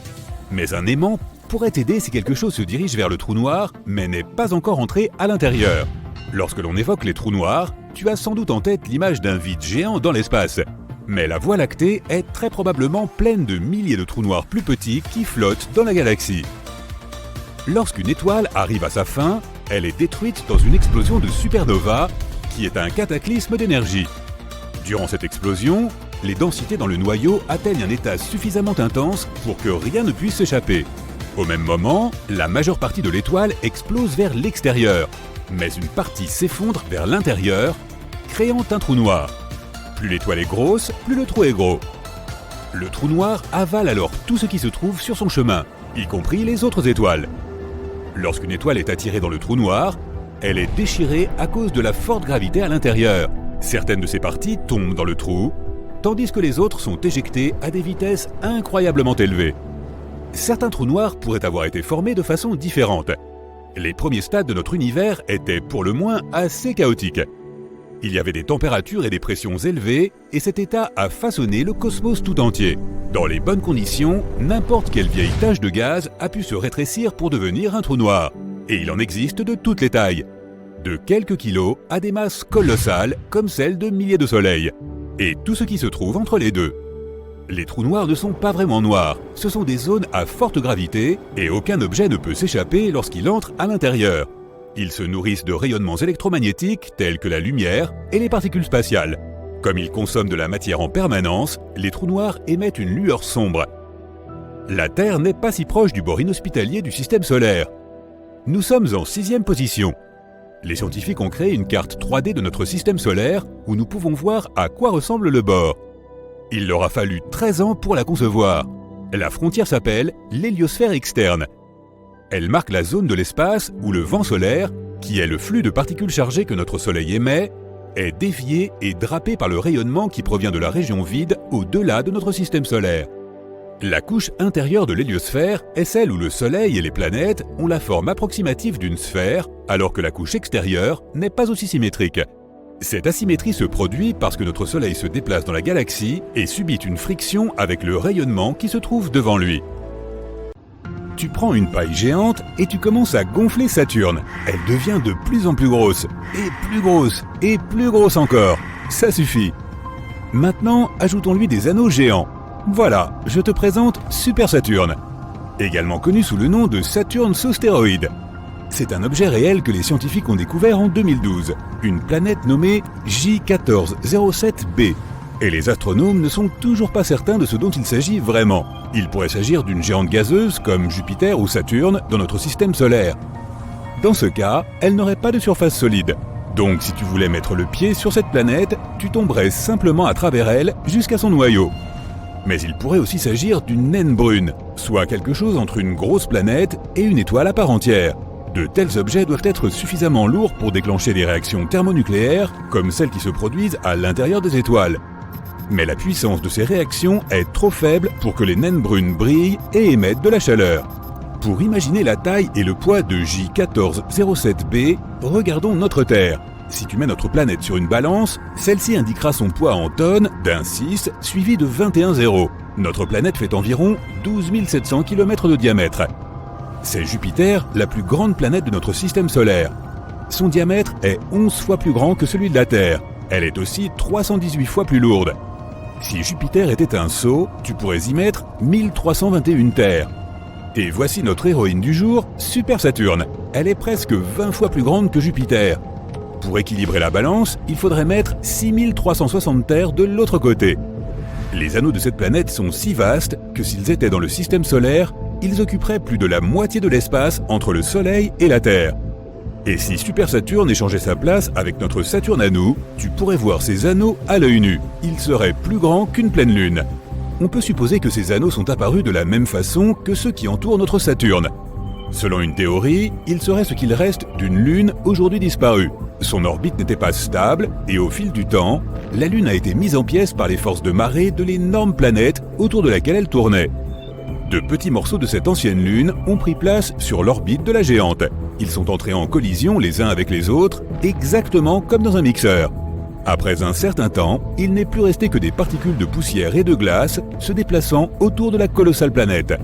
Mais un aimant pourrait t'aider si quelque chose se dirige vers le trou noir, mais n'est pas encore entré à l'intérieur. Lorsque l'on évoque les trous noirs, tu as sans doute en tête l'image d'un vide géant dans l'espace. Mais la Voie lactée est très probablement pleine de milliers de trous noirs plus petits qui flottent dans la galaxie. Lorsqu'une étoile arrive à sa fin, elle est détruite dans une explosion de supernova, qui est un cataclysme d'énergie. Durant cette explosion, les densités dans le noyau atteignent un état suffisamment intense pour que rien ne puisse s'échapper. Au même moment, la majeure partie de l'étoile explose vers l'extérieur, mais une partie s'effondre vers l'intérieur, créant un trou noir. Plus l'étoile est grosse, plus le trou est gros. Le trou noir avale alors tout ce qui se trouve sur son chemin, y compris les autres étoiles. Lorsqu'une étoile est attirée dans le trou noir, elle est déchirée à cause de la forte gravité à l'intérieur, Certaines de ces parties tombent dans le trou, tandis que les autres sont éjectées à des vitesses incroyablement élevées. Certains trous noirs pourraient avoir été formés de façon différente. Les premiers stades de notre univers étaient pour le moins assez chaotiques. Il y avait des températures et des pressions élevées, et cet état a façonné le cosmos tout entier. Dans les bonnes conditions, n'importe quelle vieille tache de gaz a pu se rétrécir pour devenir un trou noir. Et il en existe de toutes les tailles. De quelques kilos à des masses colossales comme celles de milliers de soleils. Et tout ce qui se trouve entre les deux. Les trous noirs ne sont pas vraiment noirs, ce sont des zones à forte gravité et aucun objet ne peut s'échapper lorsqu'il entre à l'intérieur. Ils se nourrissent de rayonnements électromagnétiques tels que la lumière et les particules spatiales. Comme ils consomment de la matière en permanence, les trous noirs émettent une lueur sombre. La Terre n'est pas si proche du bord inhospitalier du système solaire. Nous sommes en 6e position. Les scientifiques ont créé une carte 3D de notre système solaire où nous pouvons voir à quoi ressemble le bord. Il leur a fallu 13 ans pour la concevoir. La frontière s'appelle l'héliosphère externe. Elle marque la zone de l'espace où le vent solaire, qui est le flux de particules chargées que notre Soleil émet, est dévié et drapé par le rayonnement qui provient de la région vide au-delà de notre système solaire. La couche intérieure de l'héliosphère est celle où le Soleil et les planètes ont la forme approximative d'une sphère, alors que la couche extérieure n'est pas aussi symétrique. Cette asymétrie se produit parce que notre Soleil se déplace dans la galaxie et subit une friction avec le rayonnement qui se trouve devant lui. Tu prends une paille géante et tu commences à gonfler Saturne. Elle devient de plus en plus grosse, et plus grosse, et plus grosse encore. Ça suffit. Maintenant, ajoutons-lui des anneaux géants. Voilà, je te présente Super Saturne, également connu sous le nom de Saturne sous stéroïdes. C'est un objet réel que les scientifiques ont découvert en 2012, une planète nommée J1407b. Et les astronomes ne sont toujours pas certains de ce dont il s'agit vraiment. Il pourrait s'agir d'une géante gazeuse comme Jupiter ou Saturne dans notre système solaire. Dans ce cas, elle n'aurait pas de surface solide. Donc si tu voulais mettre le pied sur cette planète, tu tomberais simplement à travers elle jusqu'à son noyau. Mais il pourrait aussi s'agir d'une naine brune, soit quelque chose entre une grosse planète et une étoile à part entière. De tels objets doivent être suffisamment lourds pour déclencher des réactions thermonucléaires, comme celles qui se produisent à l'intérieur des étoiles. Mais la puissance de ces réactions est trop faible pour que les naines brunes brillent et émettent de la chaleur. Pour imaginer la taille et le poids de J1407b, regardons notre Terre. Si tu mets notre planète sur une balance, celle-ci indiquera son poids en tonnes d'un 6 suivi de 21 zéros. Notre planète fait environ 12 700 km de diamètre. C'est Jupiter, la plus grande planète de notre système solaire. Son diamètre est 11 fois plus grand que celui de la Terre. Elle est aussi 318 fois plus lourde. Si Jupiter était un seau, tu pourrais y mettre 1321 terres. Et voici notre héroïne du jour, Super Saturne. Elle est presque 20 fois plus grande que Jupiter. Pour équilibrer la balance, il faudrait mettre 6360 terres de l'autre côté. Les anneaux de cette planète sont si vastes que s'ils étaient dans le système solaire, ils occuperaient plus de la moitié de l'espace entre le Soleil et la Terre. Et si Super Saturne échangeait sa place avec notre Saturne à nous, tu pourrais voir ces anneaux à l'œil nu. Ils seraient plus grands qu'une pleine lune. On peut supposer que ces anneaux sont apparus de la même façon que ceux qui entourent notre Saturne. Selon une théorie, il serait ce qu'il reste d'une lune aujourd'hui disparue. Son orbite n'était pas stable et au fil du temps, la Lune a été mise en pièces par les forces de marée de l'énorme planète autour de laquelle elle tournait. De petits morceaux de cette ancienne Lune ont pris place sur l'orbite de la géante. Ils sont entrés en collision les uns avec les autres, exactement comme dans un mixeur. Après un certain temps, il n'est plus resté que des particules de poussière et de glace se déplaçant autour de la colossale planète.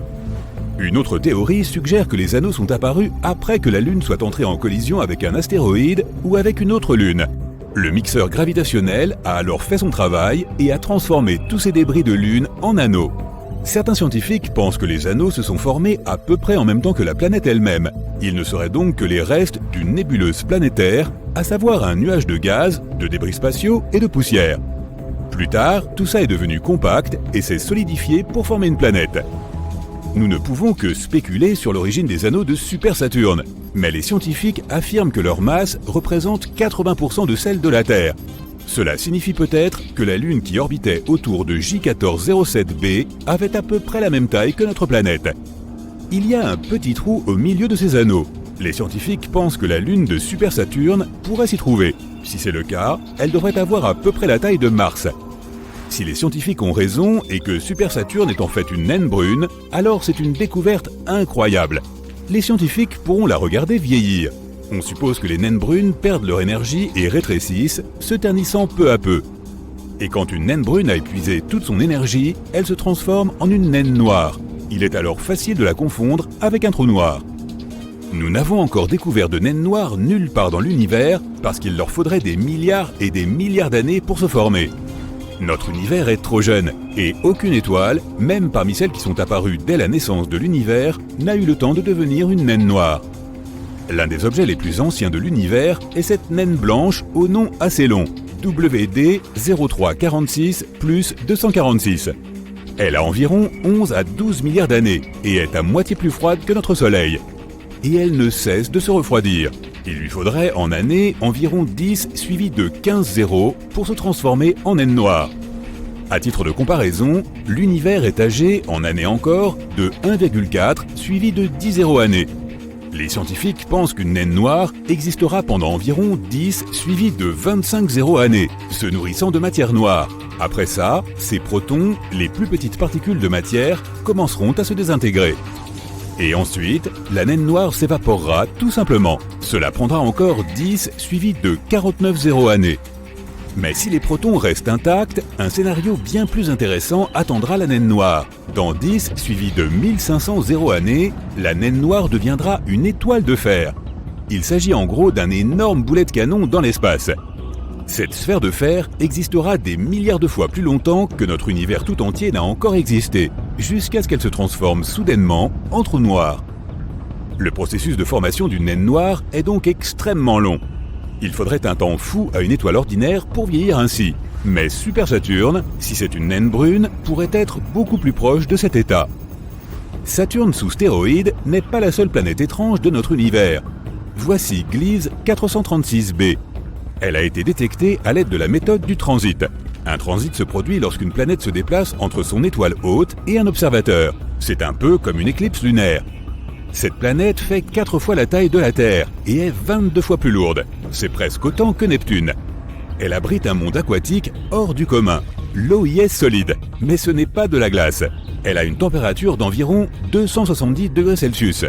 Une autre théorie suggère que les anneaux sont apparus après que la Lune soit entrée en collision avec un astéroïde ou avec une autre Lune. Le mixeur gravitationnel a alors fait son travail et a transformé tous ces débris de Lune en anneaux. Certains scientifiques pensent que les anneaux se sont formés à peu près en même temps que la planète elle-même. Ils ne seraient donc que les restes d'une nébuleuse planétaire, à savoir un nuage de gaz, de débris spatiaux et de poussière. Plus tard, tout ça est devenu compact et s'est solidifié pour former une planète. Nous ne pouvons que spéculer sur l'origine des anneaux de Super Saturne, mais les scientifiques affirment que leur masse représente 80% de celle de la Terre. Cela signifie peut-être que la Lune qui orbitait autour de J1407b avait à peu près la même taille que notre planète. Il y a un petit trou au milieu de ces anneaux. Les scientifiques pensent que la Lune de Super Saturne pourrait s'y trouver. Si c'est le cas, elle devrait avoir à peu près la taille de Mars. Si les scientifiques ont raison et que Super Saturne est en fait une naine brune, alors c'est une découverte incroyable. Les scientifiques pourront la regarder vieillir. On suppose que les naines brunes perdent leur énergie et rétrécissent, se ternissant peu à peu. Et quand une naine brune a épuisé toute son énergie, elle se transforme en une naine noire. Il est alors facile de la confondre avec un trou noir. Nous n'avons encore découvert de naines noires nulle part dans l'univers parce qu'il leur faudrait des milliards et des milliards d'années pour se former. Notre univers est trop jeune et aucune étoile, même parmi celles qui sont apparues dès la naissance de l'univers, n'a eu le temps de devenir une naine noire. L'un des objets les plus anciens de l'univers est cette naine blanche au nom assez long, WD 0346 plus 246. Elle a environ 11 à 12 milliards d'années et est à moitié plus froide que notre Soleil. Et elle ne cesse de se refroidir. Il lui faudrait en années environ 10 suivi de 15 zéros pour se transformer en naine noire. À titre de comparaison, l'univers est âgé, en années encore, de 1,4 suivi de 10 zéros années. Les scientifiques pensent qu'une naine noire existera pendant environ 10 suivi de 25 zéros années, se nourrissant de matière noire. Après ça, ces protons, les plus petites particules de matière, commenceront à se désintégrer. Et ensuite, la naine noire s'évaporera tout simplement. Cela prendra encore 10 suivi de 49 zéros années. Mais si les protons restent intacts, un scénario bien plus intéressant attendra la naine noire. Dans 10 suivi de 1500 zéros années, la naine noire deviendra une étoile de fer. Il s'agit en gros d'un énorme boulet de canon dans l'espace. Cette sphère de fer existera des milliards de fois plus longtemps que notre univers tout entier n'a encore existé, jusqu'à ce qu'elle se transforme soudainement en trou noir. Le processus de formation d'une naine noire est donc extrêmement long. Il faudrait un temps fou à une étoile ordinaire pour vieillir ainsi. Mais Super Saturne, si c'est une naine brune, pourrait être beaucoup plus proche de cet état. Saturne sous stéroïdes n'est pas la seule planète étrange de notre univers. Voici Gliese 436b. Elle a été détectée à l'aide de la méthode du transit. Un transit se produit lorsqu'une planète se déplace entre son étoile hôte et un observateur. C'est un peu comme une éclipse lunaire. Cette planète fait 4 fois la taille de la Terre et est 22 fois plus lourde. C'est presque autant que Neptune. Elle abrite un monde aquatique hors du commun. L'eau y est solide, mais ce n'est pas de la glace. Elle a une température d'environ 270 degrés Celsius.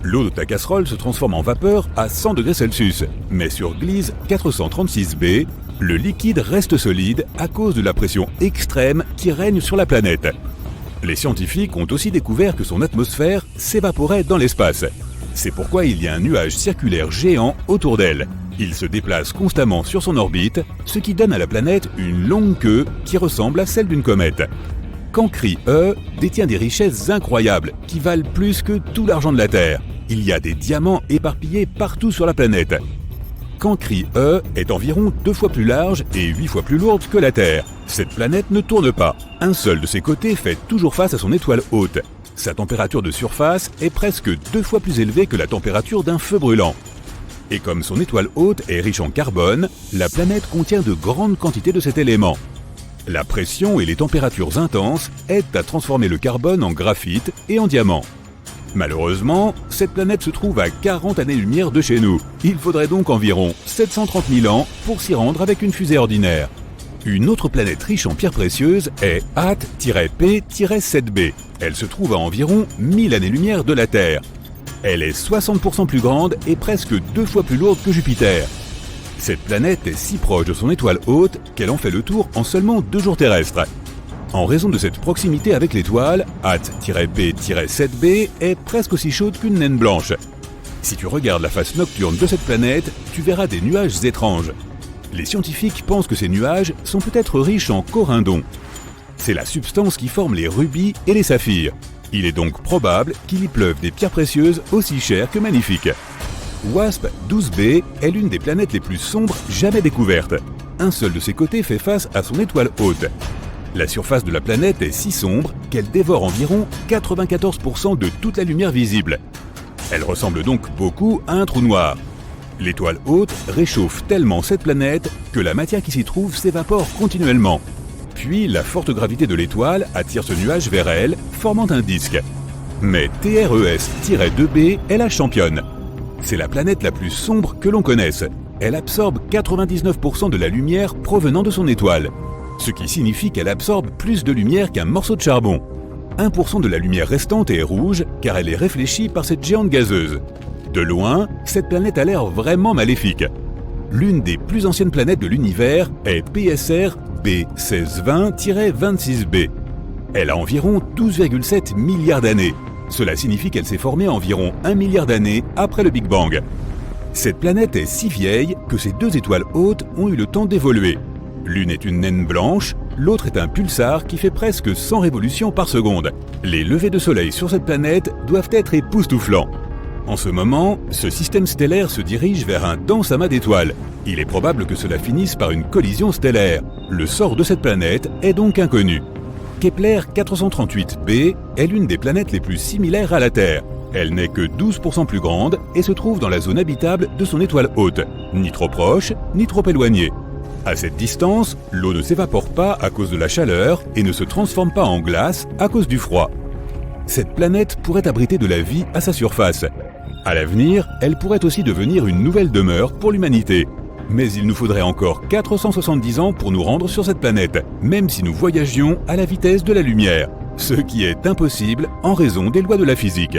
L'eau de ta casserole se transforme en vapeur à 100 degrés Celsius, mais sur Gliese 436b, le liquide reste solide à cause de la pression extrême qui règne sur la planète. Les scientifiques ont aussi découvert que son atmosphère s'évaporait dans l'espace. C'est pourquoi il y a un nuage circulaire géant autour d'elle. Il se déplace constamment sur son orbite, ce qui donne à la planète une longue queue qui ressemble à celle d'une comète. Cancri E détient des richesses incroyables qui valent plus que tout l'argent de la Terre. Il y a des diamants éparpillés partout sur la planète. Cancri E est environ 2 fois plus large et 8 fois plus lourde que la Terre. Cette planète ne tourne pas. Un seul de ses côtés fait toujours face à son étoile hôte. Sa température de surface est presque 2 fois plus élevée que la température d'un feu brûlant. Et comme son étoile hôte est riche en carbone, la planète contient de grandes quantités de cet élément. La pression et les températures intenses aident à transformer le carbone en graphite et en diamant. Malheureusement, cette planète se trouve à 40 années-lumière de chez nous. Il faudrait donc environ 730 000 ans pour s'y rendre avec une fusée ordinaire. Une autre planète riche en pierres précieuses est At-P-7b. Elle se trouve à environ 1000 années-lumière de la Terre. Elle est 60% plus grande et presque 2 fois plus lourde que Jupiter. Cette planète est si proche de son étoile hôte qu'elle en fait le tour en seulement 2 jours terrestres. En raison de cette proximité avec l'étoile, At-P-7b est presque aussi chaude qu'une naine blanche. Si tu regardes la face nocturne de cette planète, tu verras des nuages étranges. Les scientifiques pensent que ces nuages sont peut-être riches en corindon. C'est la substance qui forme les rubis et les saphirs. Il est donc probable qu'il y pleuve des pierres précieuses aussi chères que magnifiques. WASP-12b est l'une des planètes les plus sombres jamais découvertes. Un seul de ses côtés fait face à son étoile hôte. La surface de la planète est si sombre qu'elle dévore environ 94% de toute la lumière visible. Elle ressemble donc beaucoup à un trou noir. L'étoile hôte réchauffe tellement cette planète que la matière qui s'y trouve s'évapore continuellement. Puis la forte gravité de l'étoile attire ce nuage vers elle, formant un disque. Mais TRES-2b est la championne. C'est la planète la plus sombre que l'on connaisse. elle absorbe 99% de la lumière provenant de son étoile, ce qui signifie qu'elle absorbe plus de lumière qu'un morceau de charbon. 1% de la lumière restante est rouge car elle est réfléchie par cette géante gazeuse. De loin, cette planète a l'air vraiment maléfique. L'une des plus anciennes planètes de l'univers est PSR B1620-26b. Elle a environ 12,7 milliards d'années. Cela signifie qu'elle s'est formée environ 1 milliard d'années après le Big Bang. Cette planète est si vieille que ces deux étoiles hautes ont eu le temps d'évoluer. L'une est une naine blanche, l'autre est un pulsar qui fait presque 100 révolutions par seconde. Les levées de soleil sur cette planète doivent être époustouflants. En ce moment, ce système stellaire se dirige vers un dense amas d'étoiles. Il est probable que cela finisse par une collision stellaire. Le sort de cette planète est donc inconnu. Kepler 438b est l'une des planètes les plus similaires à la Terre. Elle n'est que 12% plus grande et se trouve dans la zone habitable de son étoile haute, ni trop proche, ni trop éloignée. À cette distance, l'eau ne s'évapore pas à cause de la chaleur et ne se transforme pas en glace à cause du froid. Cette planète pourrait abriter de la vie à sa surface. À l'avenir, elle pourrait aussi devenir une nouvelle demeure pour l'humanité. Mais il nous faudrait encore 470 ans pour nous rendre sur cette planète, même si nous voyagions à la vitesse de la lumière, ce qui est impossible en raison des lois de la physique.